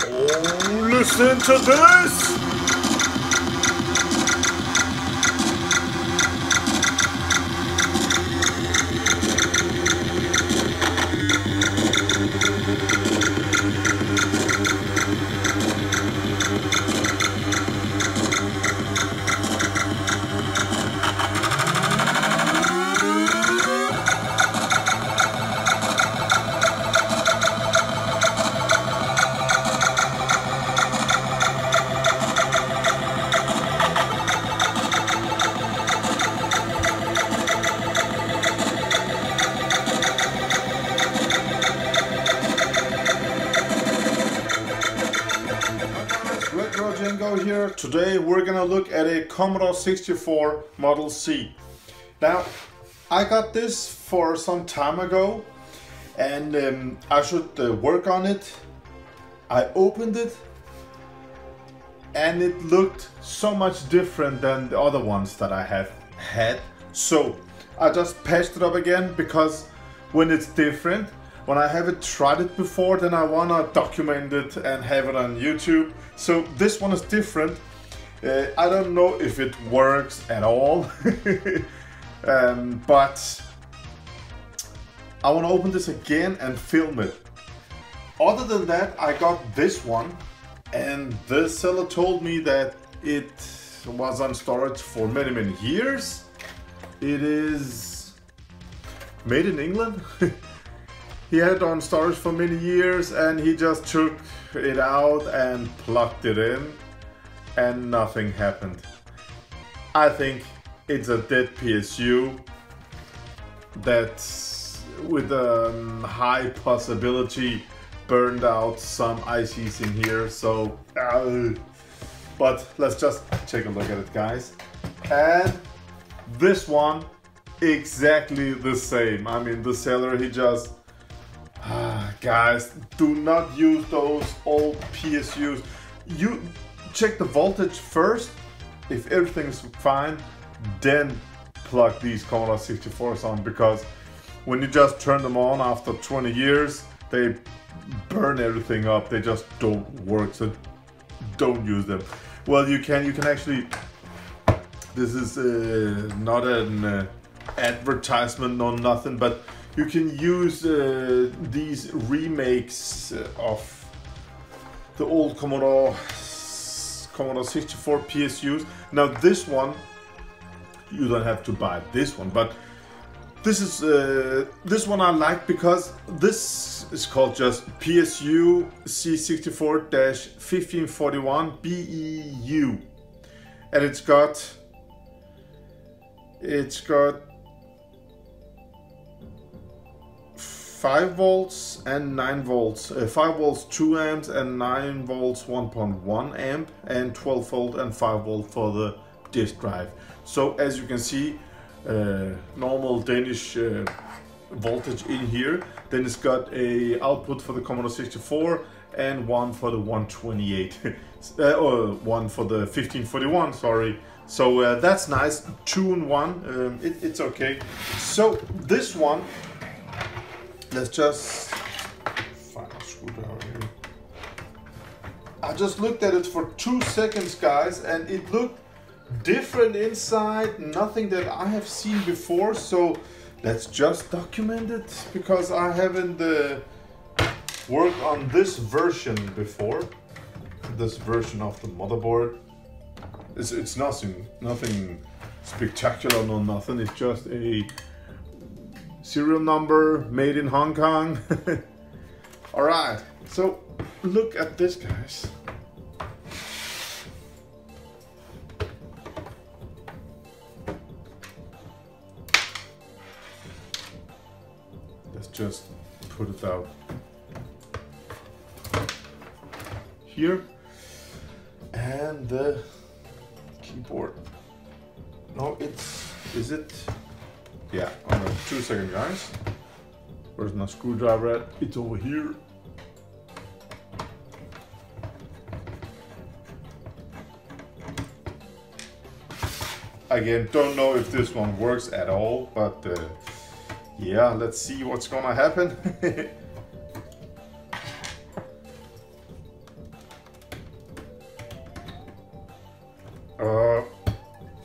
Oh, listen to this! RETROCENGO here. Today we're gonna look at a Commodore 64 Model C. Now, I got this for some time ago and I should work on it. I opened it and it looked so much different than the other ones that I have had. So I just patched it up again because when it's different, when I haven't tried it before, then I wanna document it and have it on YouTube. So this one is different. I don't know if it works at all, but I wanna open this again and film it. Other than that, I got this one, and the seller told me that it was on storage for many years. It is made in England. He had it on storage for many years and he just took it out and plugged it in and nothing happened. I think it's a dead PSU that's with a high possibility burned out some ICs in here, so but let's just take a look at it, guys. And this one exactly the same. I mean, the seller, he just guys, do not use those old PSUs. You check the voltage first. If everything's fine, then plug these Commodore 64s on, because when you just turn them on after 20 years, they burn everything up. They just don't work, so don't use them. Well, you can actually, this is not an advertisement or nothing, but you can use these remakes of the old Commodore 64 PSUs. Now this one, you don't have to buy this one, but this is this one I like because this is called just PSU C64-1541 BEU, and it's got 5 volts and 9 volts, 5 volts 2 amps and 9 volts 1.1 amp, and 12 volt and 5 volt for the disk drive. So as you can see, normal Danish voltage in here. Then it's got a output for the Commodore 64 and one for the 128 or one for the 1541, sorry. So that's nice, 2 in 1. It's okay. So this one, let's just find a screwdriver here. I just looked at it for 2 seconds, guys, and it looked different inside, nothing that I have seen before. So let's just document it, because I haven't worked on this version before. This version of the motherboard. It's nothing spectacular, no nothing. It's just a serial number made in Hong Kong. All right, so look at this, guys. Let's just put it out here, and the keyboard. No, is it? Yeah, hold on 2 seconds, guys. Where's my screwdriver at? It's over here. Again, don't know if this one works at all, but yeah, let's see what's gonna happen.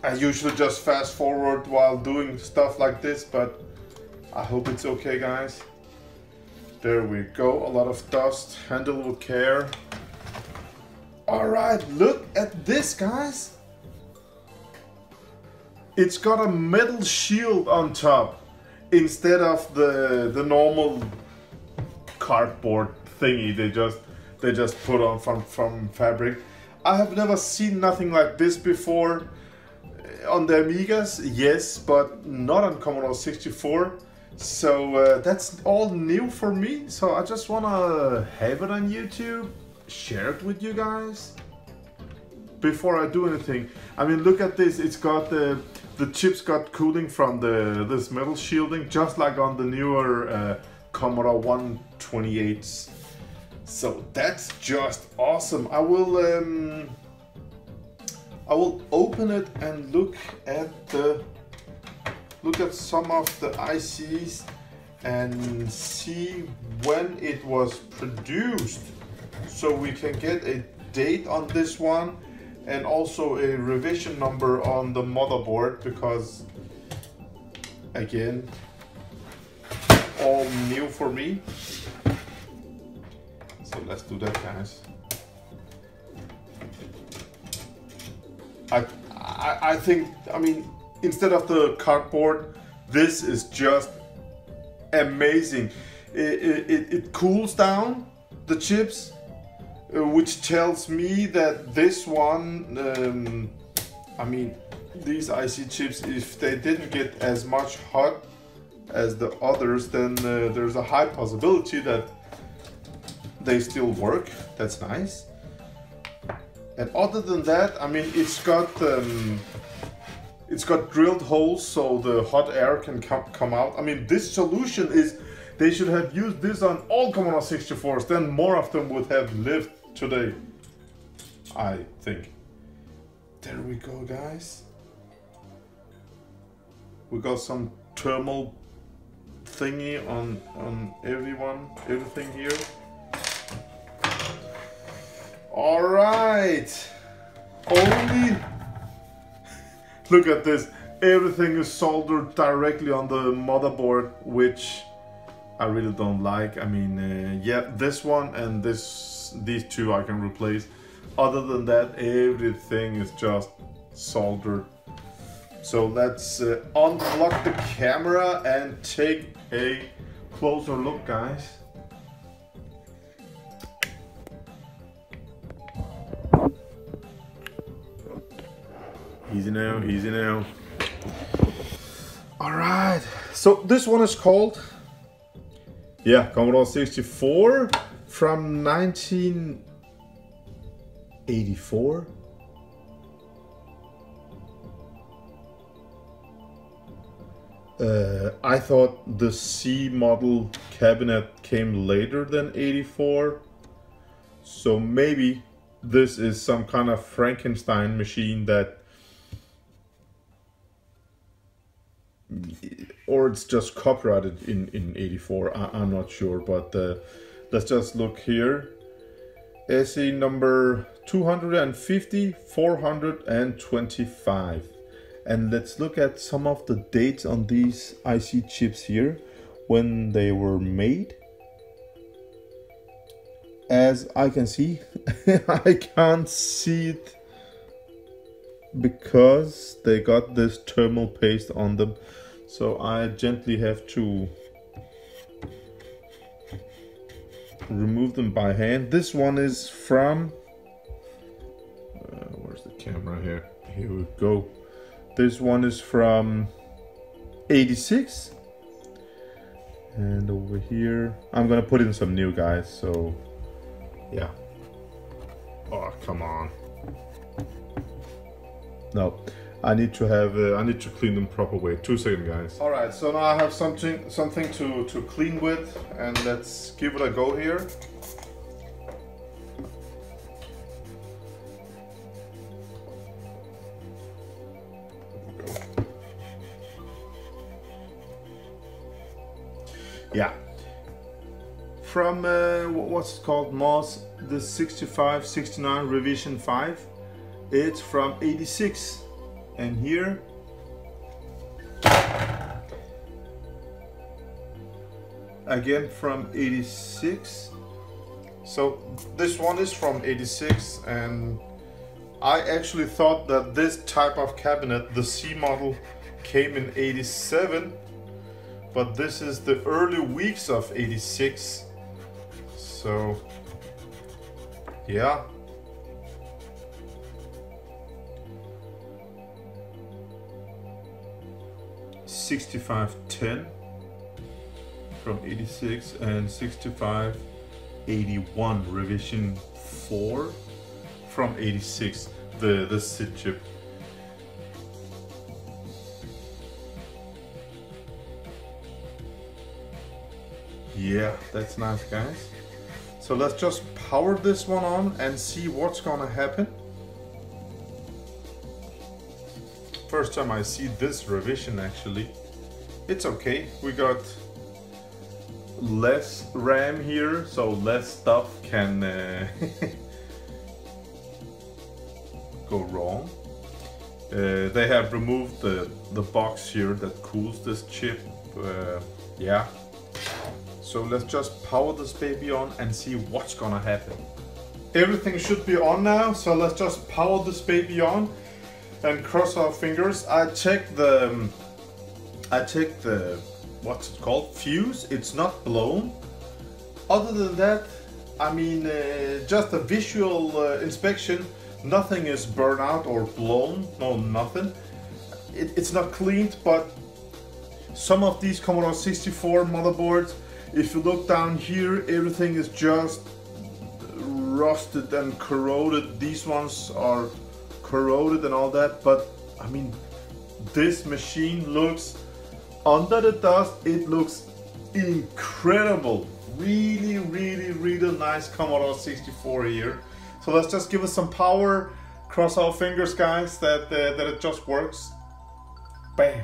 I usually just fast forward while doing stuff like this, but I hope it's okay, guys. There we go, a lot of dust, handle with care. Alright, look at this, guys. It's got a metal shield on top instead of the normal cardboard thingy they just put on from fabric. I have never seen nothing like this before. On the Amigas, yes, but not on Commodore 64. So that's all new for me. So I just wanna have it on YouTube, share it with you guys before I do anything. I mean, look at this. It's got the chips got cooling from this metal shielding, just like on the newer Commodore 128s. So that's just awesome. I will open it and look at some of the ICs and see when it was produced, so we can get a date on this one and also a revision number on the motherboard, because again, all new for me. So let's do that, guys. I think, I mean, instead of the cardboard, this is just amazing. It cools down the chips, which tells me that this one, I mean, these IC chips, if they didn't get as much hot as the others, then there's a high possibility that they still work. That's nice. And other than that, I mean, it's got drilled holes so the hot air can come out. I mean, this solution is, they should have used this on all Commodore 64s, then more of them would have lived today, I think. There we go, guys. We got some thermal thingy on everything here. All right, only look at this. Everything is soldered directly on the motherboard, which I really don't like. I mean, yeah, this one and these two I can replace. Other than that, everything is just soldered. So let's unlock the camera and take a closer look, guys. Easy now, easy now. All right, so this one is called, yeah, Commodore 64 from 1984. I thought the C model cabinet came later than 84, so maybe this is some kind of Frankenstein machine that, or it's just copyrighted in 84, I'm not sure, but let's just look here. Assy number 250, 425. And let's look at some of the dates on these IC chips here, when they were made. As I can see, I can't see it because they got this thermal paste on them. So I gently have to remove them by hand. This one is from, where's the camera here? Here we go. This one is from 86. And over here, I'm gonna put in some new, guys, so yeah. Oh, come on. No, I need to have, I need to clean them proper way. 2 seconds, guys. All right, so now I have something to clean with, and let's give it a go here. Yeah, from what's it called, MOS, the 65, 69 revision 5. It's from 86. And here, again from 86. So this one is from 86, and I actually thought that this type of cabinet, the C model, came in 87, but this is the early weeks of 86. So yeah. '6510 from 86 and 6581 revision 4 from 86, the SID chip. Yeah, that's nice, guys. So let's just power this one on and see what's gonna happen. First time I see this revision actually. It's okay, we got less RAM here, so less stuff can go wrong. They have removed the box here that cools this chip. Yeah. So let's just power this baby on and see what's gonna happen. Everything should be on now, so let's just power this baby on and cross our fingers. I checked the what's it called, fuse. It's not blown. Other than that, I mean, just a visual inspection, nothing is burned out or blown. No, nothing. It's not cleaned, but some of these Commodore 64 motherboards, if you look down here, everything is just rusted and corroded. These ones are corroded and all that, but I mean, this machine looks, under the dust, it looks incredible. Really, really, really nice Commodore 64 here. So let's just give it some power, cross our fingers, guys, that it just works. Bam.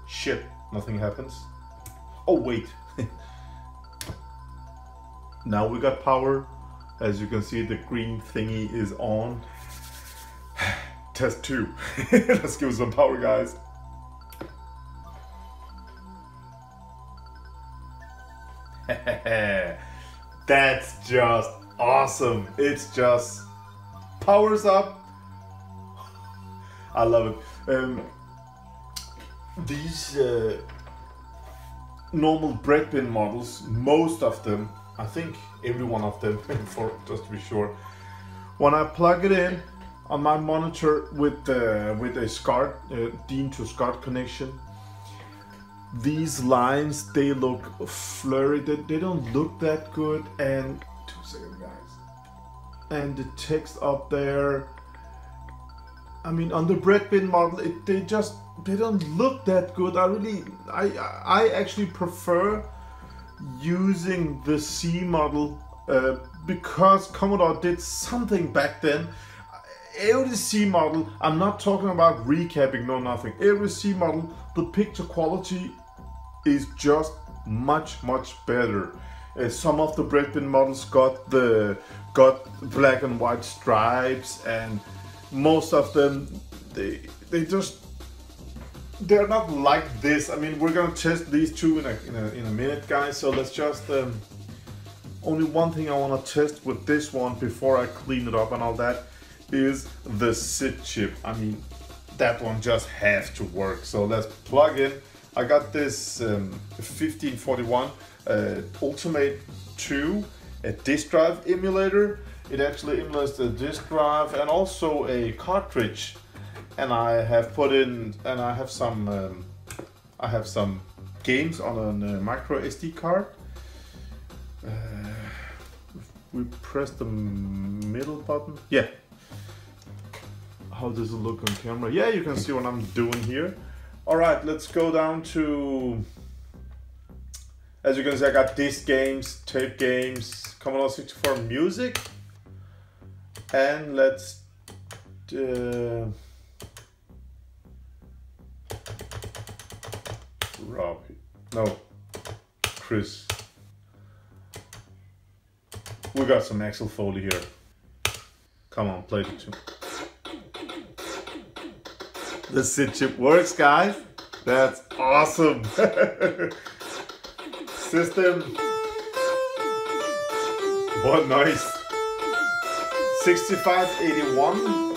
Shit, nothing happens. Oh wait. Now we got power. As you can see, the green thingy is on. Test 2. Let's give it some power, guys. That's just awesome. It's just powers up. I love it. These normal bread bin models, most of them, I think every one of them, for just to be sure, when I plug it in on my monitor with a SCART, DIN to SCART connection, these lines, they look flurry. They don't look that good. And 2 seconds, guys. And the text up there, I mean, on the bread bin model, they don't look that good. I actually prefer using the C model because Commodore did something back then. Every C model, I'm not talking about recapping, no nothing. Every C model, the picture quality is just much better. Some of the bread bin models got black and white stripes, and most of them they're not like this. I mean, we're gonna test these two in a minute, guys. So let's just only one thing I want to test with this one before I clean it up and all that is the SID chip. I mean, that one just has to work. So let's plug in. I got this 1541 Ultimate 2, a disk drive emulator. It actually emulates the disk drive and also a cartridge. And I have put in, and I have some games on a micro SD card. We press the middle button. Yeah. How does it look on camera? Yeah, you can see what I'm doing here. All right, let's go down to, as you can see, I got disc games, tape games, Commodore 64 music, and let's Chris. We got some Axel Foley here. Come on, play the tune. The SID chip works, guys. That's awesome. System. What noise. 6581.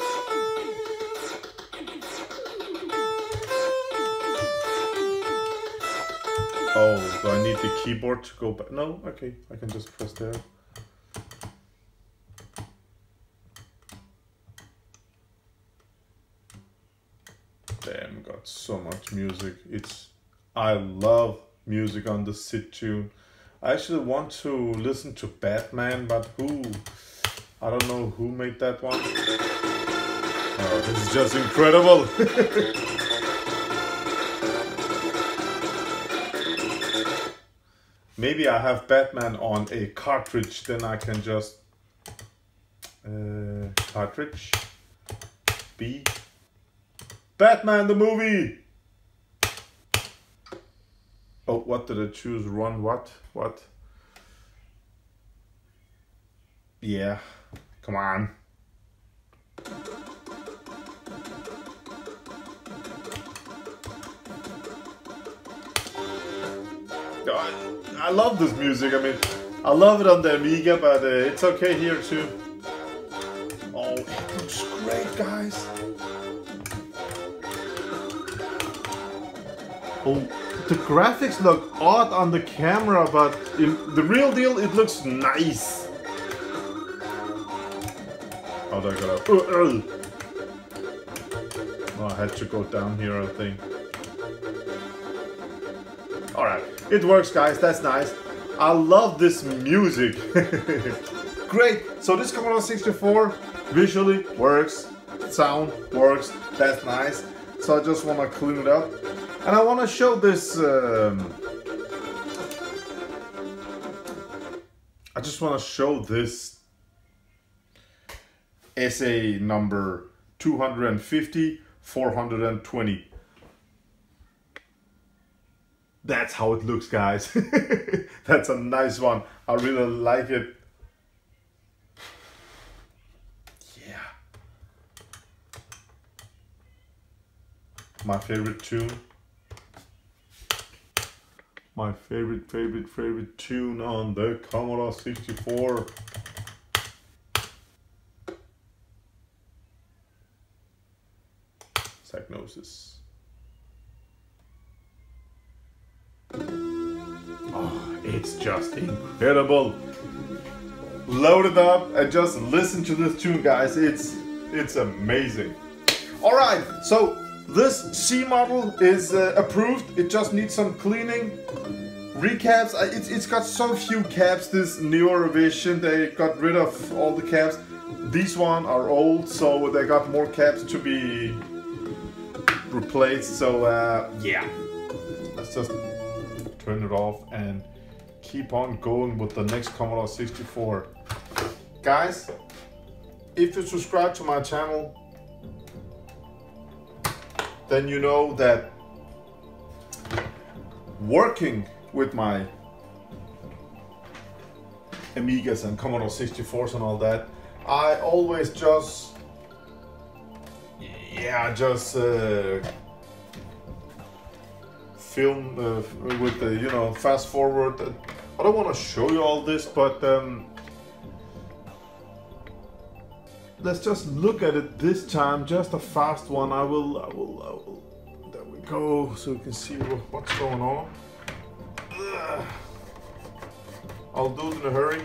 Oh, do I need the keyboard to go back? No, okay, I can just press there. Damn, got so much music. I love music on the SID tune. I actually want to listen to Batman, but I don't know who made that one. Oh, this is just incredible. Maybe I have Batman on a cartridge, then I can just cartridge B. Batman the movie! Oh, what did I choose? Run what? What? Yeah, come on. I love this music. I mean, I love it on the Amiga, but it's okay here too. Oh, it looks great, guys. Oh, the graphics look odd on the camera, but in the real deal, it looks nice. How do I go up? Oh, I had to go down here, I think. Alright, it works, guys. That's nice. I love this music. Great. So this Commodore 64 visually works. Sound works. That's nice. So I just want to clean it up. And I want to show this, I just want to show this Assy number 250-420. That's how it looks, guys. That's a nice one. I really like it. Yeah. My favorite tune. My favorite tune on the Commodore 64. Psygnosis. Oh, it's just incredible. Load it up and just listen to this tune, guys. It's amazing. All right, so this C model is approved. It just needs some cleaning. Recaps. It's got so few caps. This newer version, they got rid of all the caps. These one are old, so they got more caps to be replaced. So yeah, let's just turn it off and keep on going with the next Commodore 64. Guys, if you subscribe to my channel, then you know that working with my Amigas and Commodore 64s and all that, I always just film with the, you know, fast forward. I don't want to show you all this, but let's just look at it this time. Just a fast one. I will. There we go, so you can see what's going on. I'll do it in a hurry.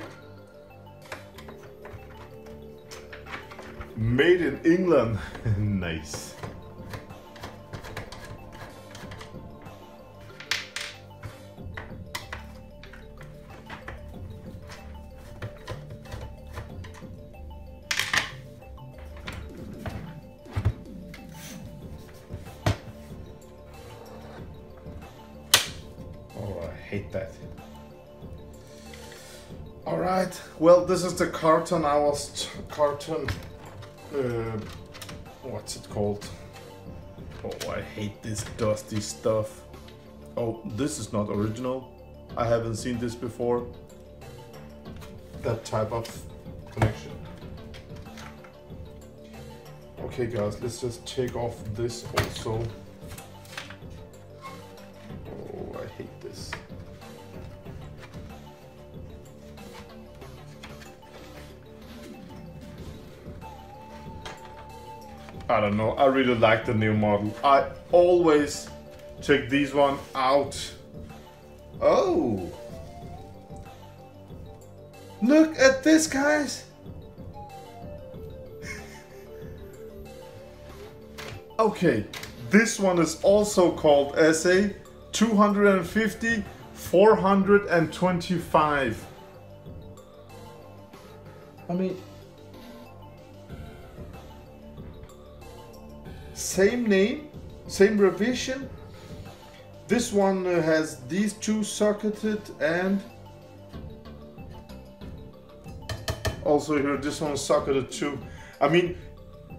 Made in England. Nice. Hate that. All right. Well, this is the carton. What's it called? Oh, I hate this dusty stuff. Oh, this is not original. I haven't seen this before. That type of connection. Okay guys, let's just take off this also. Oh, I hate this. I don't know, I really like the new model. I always check these one out. Oh! Look at this, guys! Okay, this one is also called Assy 250 425. I mean, same name, same revision. This one has these two socketed, and also here this one is socketed too. I mean,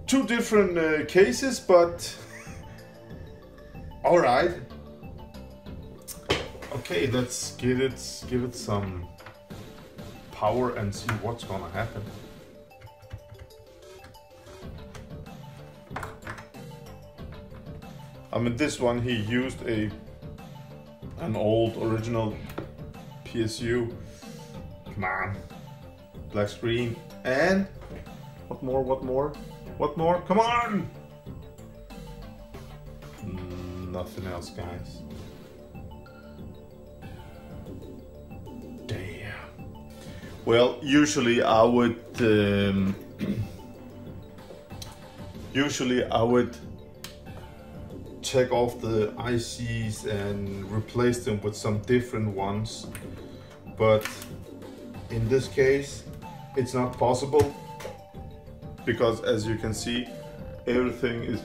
two different cases, but all right. Okay, let's give it some power and see what's gonna happen. I mean, this one he used an old original PSU. Come on, black screen, and what more? What more? What more? Come on! Nothing else, guys. Damn. Well, usually I would take off the ICs and replace them with some different ones, but in this case it's not possible, because as you can see, everything is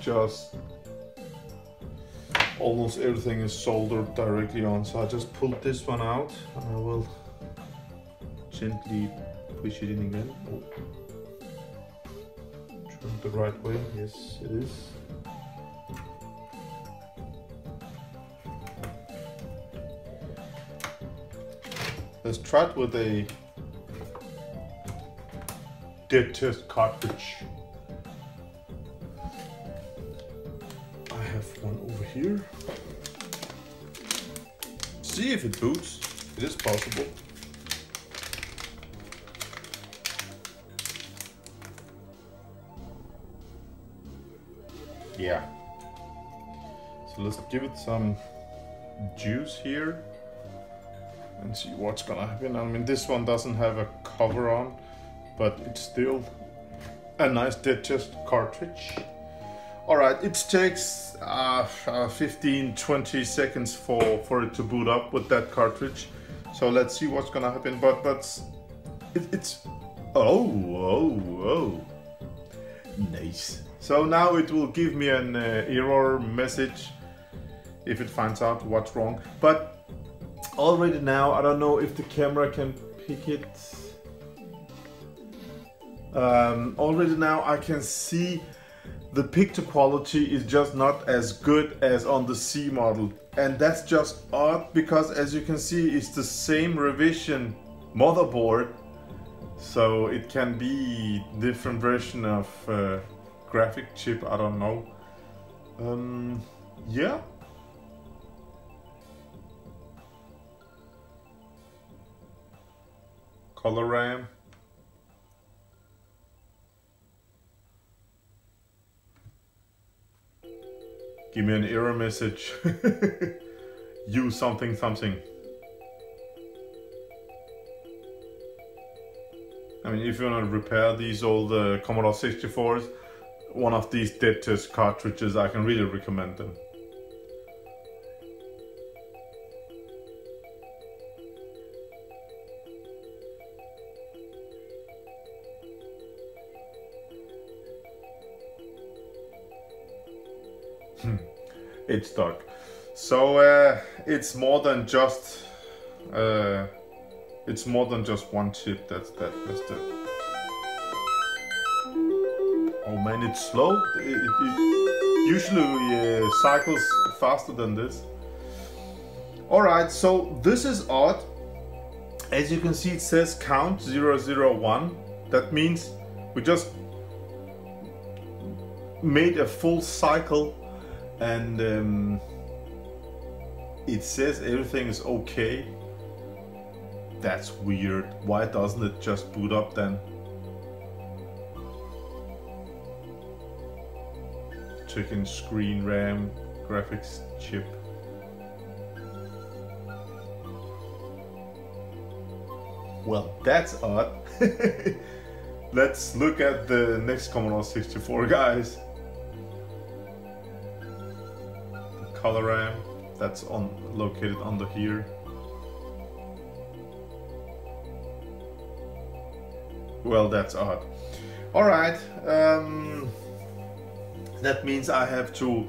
almost everything is soldered directly on. So I just pulled this one out and I will gently push it in again. Oh. Turn it the right way, yes it is. Let's try it with a dead test cartridge. I have one over here. See if it boots. It is possible. Yeah. So let's give it some juice here and see what's gonna happen. I mean, this one doesn't have a cover on, but it's still a nice dead test cartridge. All right, it takes 15-20 seconds for it to boot up with that cartridge. So let's see what's gonna happen. But it's oh, nice. So now it will give me an error message if it finds out what's wrong. But already now, I don't know if the camera can pick it. Already now I can see the picture quality is just not as good as on the C model. And that's just odd, because as you can see, it's the same revision motherboard. So it can be different version of graphic chip, I don't know. Yeah. Color RAM. Give me an error message. Use something. I mean, if you want to repair these old Commodore 64s, one of these dead test cartridges, I can really recommend them. It's stuck. So it's more than just one chip. That's it. Oh man, it's slow. It usually cycles faster than this. All right, so this is odd. As you can see, it says count 001. That means we just made a full cycle, and it says everything is okay. That's weird. Why doesn't it just boot up then? Checking screen, RAM, graphics chip. Well, that's odd. Let's look at the next Commodore 64, guys. The color RAM, that's located under here. Well, that's odd. Alright, that means I have to...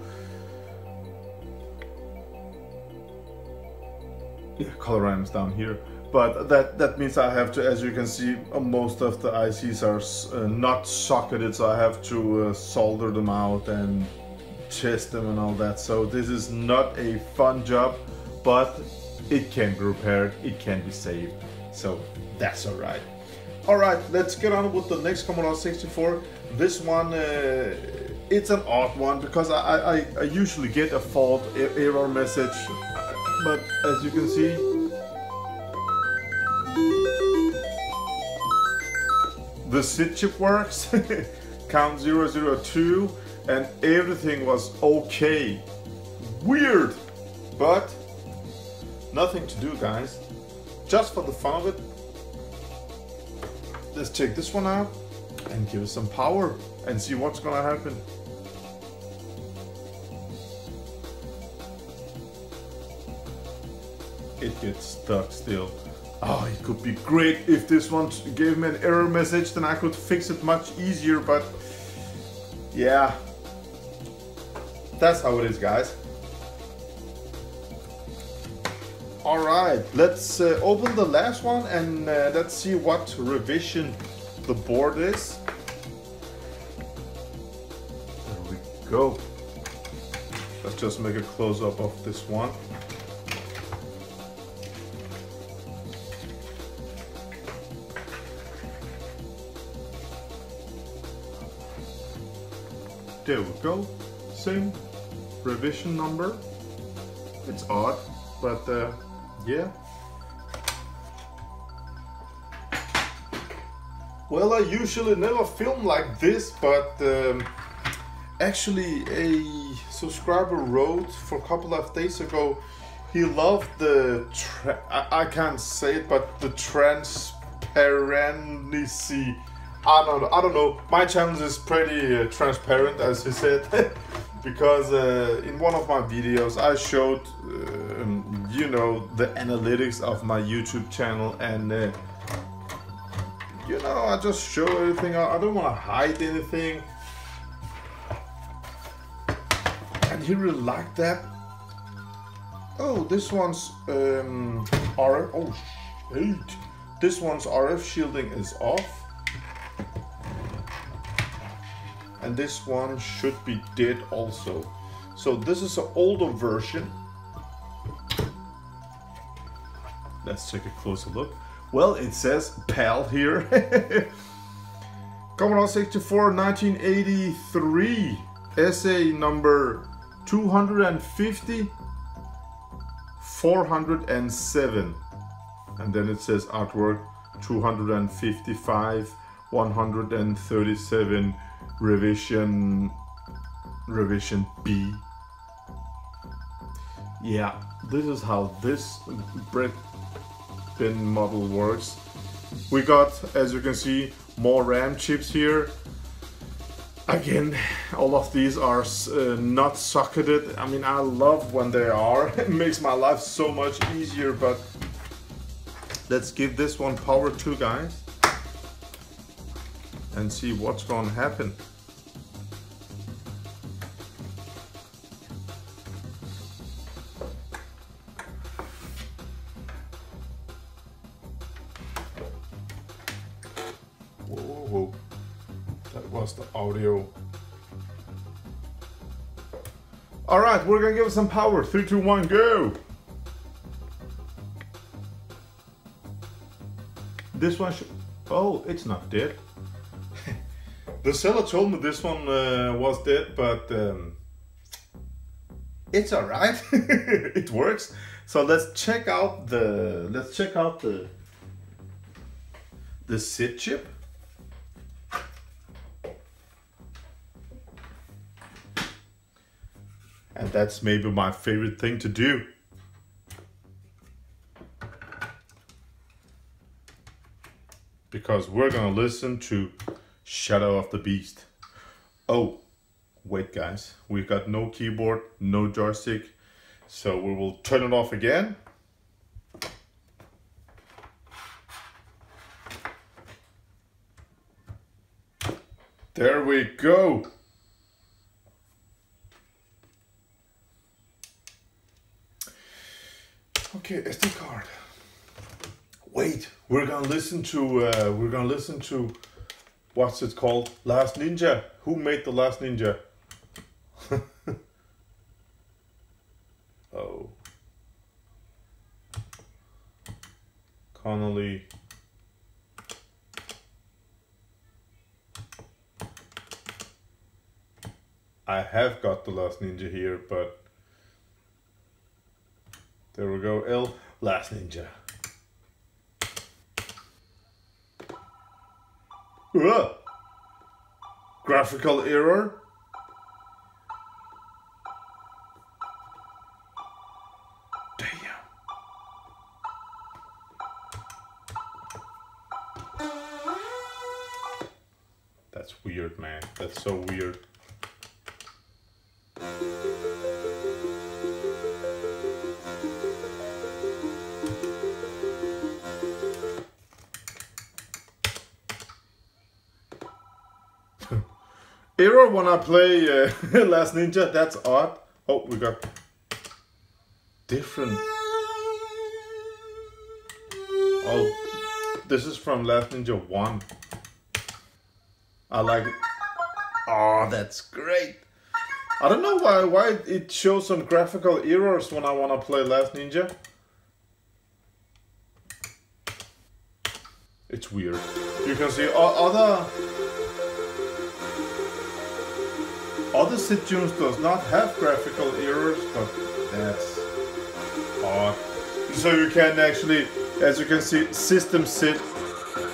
Yeah, color RAM's down here. But that means I have to, as you can see, most of the ICs are not socketed, so I have to solder them out and test them and all that. So this is not a fun job, but it can be repaired, it can be saved. So that's alright. Alright, let's get on with the next Commodore 64. This one, it's an odd one because I usually get a fault error message, but as you can see, the SID chip works, count 002, and everything was okay. Weird, but nothing to do, guys. Just for the fun of it, let's check this one out and give it some power and see what's gonna happen. It gets stuck still. Oh, it could be great if this one gave me an error message, then I could fix it much easier, but yeah, that's how it is, guys. Alright, let's open the last one and let's see what revision the board is. There we go. Let's just make a close-up of this one. There we go, same revision number. It's odd, but yeah. Well, I usually never film like this, but actually a subscriber wrote for a couple of days ago, he loved the, I can't say it, but the transparency. I don't know. My channel is pretty transparent, as he said, because in one of my videos I showed, you know, the analytics of my YouTube channel, and you know, I just show everything. I don't want to hide anything, and he really liked that. Oh, this one's RF. Oh shit! This one's RF shielding is off. And this one should be dead also. So this is an older version. Let's take a closer look. Well, it says PAL here. Commodore 64 1983. Assy number 250 407. And then it says artwork 255 137. Revision B. Yeah, this is how this bread bin model works. We got, as you can see, more RAM chips here. Again, all of these are not socketed. I mean, I love when they are. It makes my life so much easier, but let's give this one power too, guys, and see what's going to happen. Whoa, that was the audio. All right, we're gonna give it some power. 3, 2, 1, go. This one should, oh, it's not dead. The seller told me this one was dead, but it's alright. It works. So let's check out the SID chip. And that's maybe my favorite thing to do. Because we're gonna listen to Shadow of the Beast. Oh, wait guys, we've got no keyboard, no joystick, so we will turn it off again. There we go. Okay, SD card. Wait, we're gonna listen to what's it called? Last Ninja. Who made the Last Ninja? Oh. Connolly. I have got the Last Ninja here, but there we go. Last Ninja. Graphical error. Damn. That's weird, man. That's so weird. Error when I play Last Ninja, that's odd. Oh, we got different. Oh, this is from Last Ninja 1. I like it. Oh, that's great. I don't know why it shows some graphical errors when I want to play Last Ninja. It's weird. You can see other SID tunes does not have graphical errors, but that's odd. So you can actually, as you can see, System SID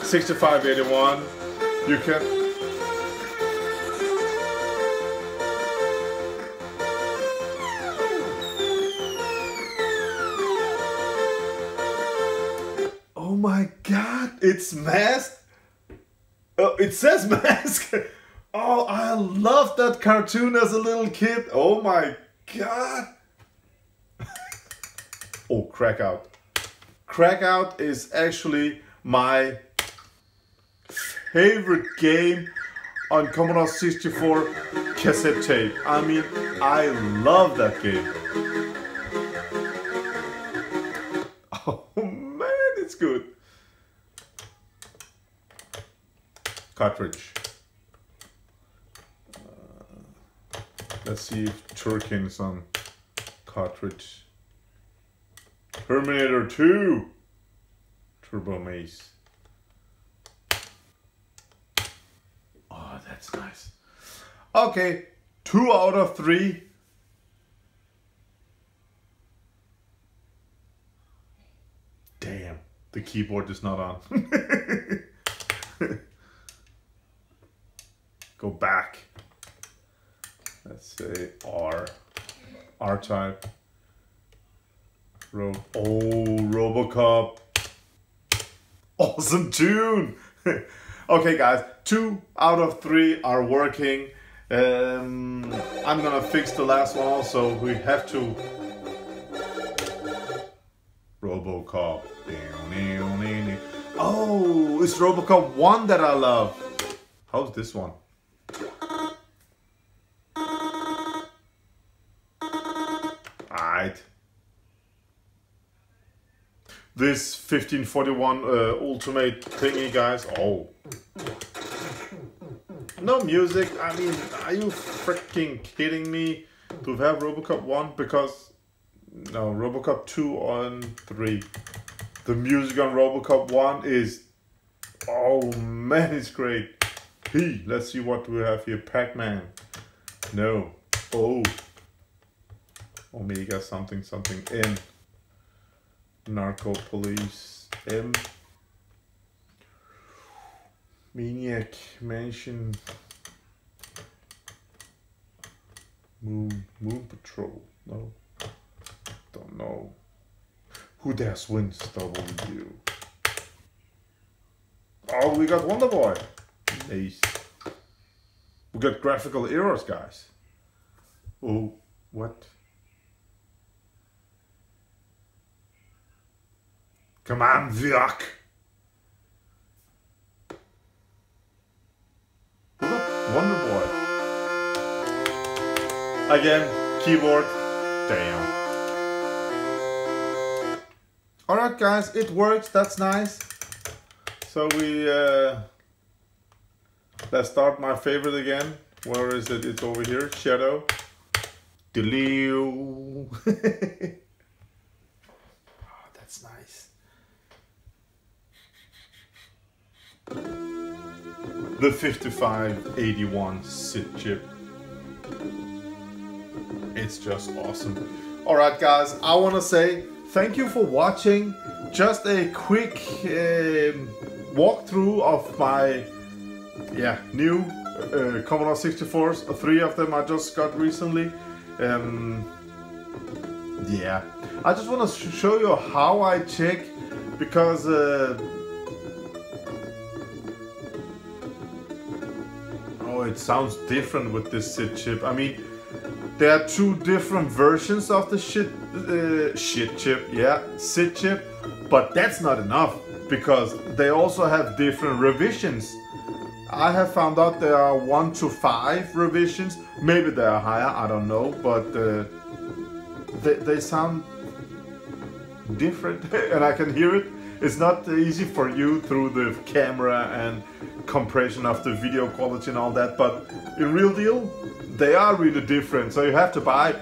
6581, you can oh my god, it's masked. Oh, it says mask. Oh, I loved that cartoon as a little kid. Oh my god. Oh, Crackout. Crackout is actually my favorite game on Commodore 64 cassette tape. I mean, I love that game. Oh man, it's good. Cartridge. Let's see if Turkin's on cartridge. Terminator 2. Turbo Maze. Oh, that's nice. Okay, 2 out of 3. Damn, the keyboard is not on. Go back. Let's say R type. Robocop. Awesome tune. Okay guys, 2 out of 3 are working. I'm gonna fix the last one also. We have to. Robocop. Oh, it's Robocop 1 that I love. How's this one? This 1541 Ultimate thingy, guys. Oh. No music. I mean, are you freaking kidding me? To have Robocop 1? Because, no, Robocop 2 and 3. The music on Robocop 1 is, oh man, it's great. P. Let's see what we have here. Pac-Man. No. O. Omega something something. N. Narco Police. M. Maniac Mansion. Moon Patrol. No. Don't know. Who Dares Wins W. Oh, we got Wonder Boy. Nice. We got graphical errors, guys. Oh, what? Come on, Vyok. Wonder Boy. Again, keyboard. Damn. Alright guys, it works, that's nice. So we let's start my favorite again. Where is it? It's over here. Shadow. Delio. Oh, that's nice. The 5581 SID chip. It's just awesome. Alright guys, I want to say thank you for watching. Just a quick walkthrough of my new Commodore 64s. 3 of them I just got recently. Yeah, I just want to show you how I check, because oh, it sounds different with this SID chip. I mean, there are 2 different versions of the SID chip, but that's not enough, because they also have different revisions. I have found out there are 1 to 5 revisions. Maybe they are higher, I don't know, but they sound different and I can hear it. It's not easy for you through the camera and compression of the video quality and all that, but in real deal, they are really different. So you have to buy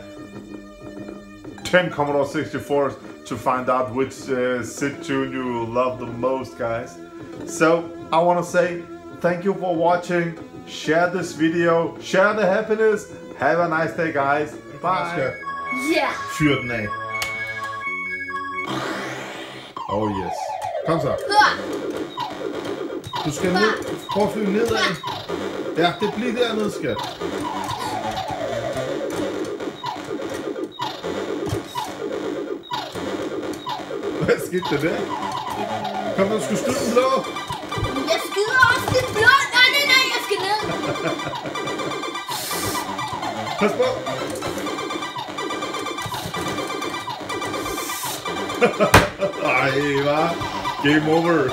10 Commodore 64s to find out which SID tune you love the most, guys. So I want to say thank you for watching. Share this video, share the happiness. Have a nice day, guys. Bye. Yeah. Fyr den af. Oh yes. Kom så. Du skal ned. Prøv at flyve nedad. Ja, det bliver dernede, skat. Hvad skete der der? Kom, du skal skyde den blå. Jeg skyder også den blå. Nej, jeg skal ned. Pas på. Ej, hva? Game over.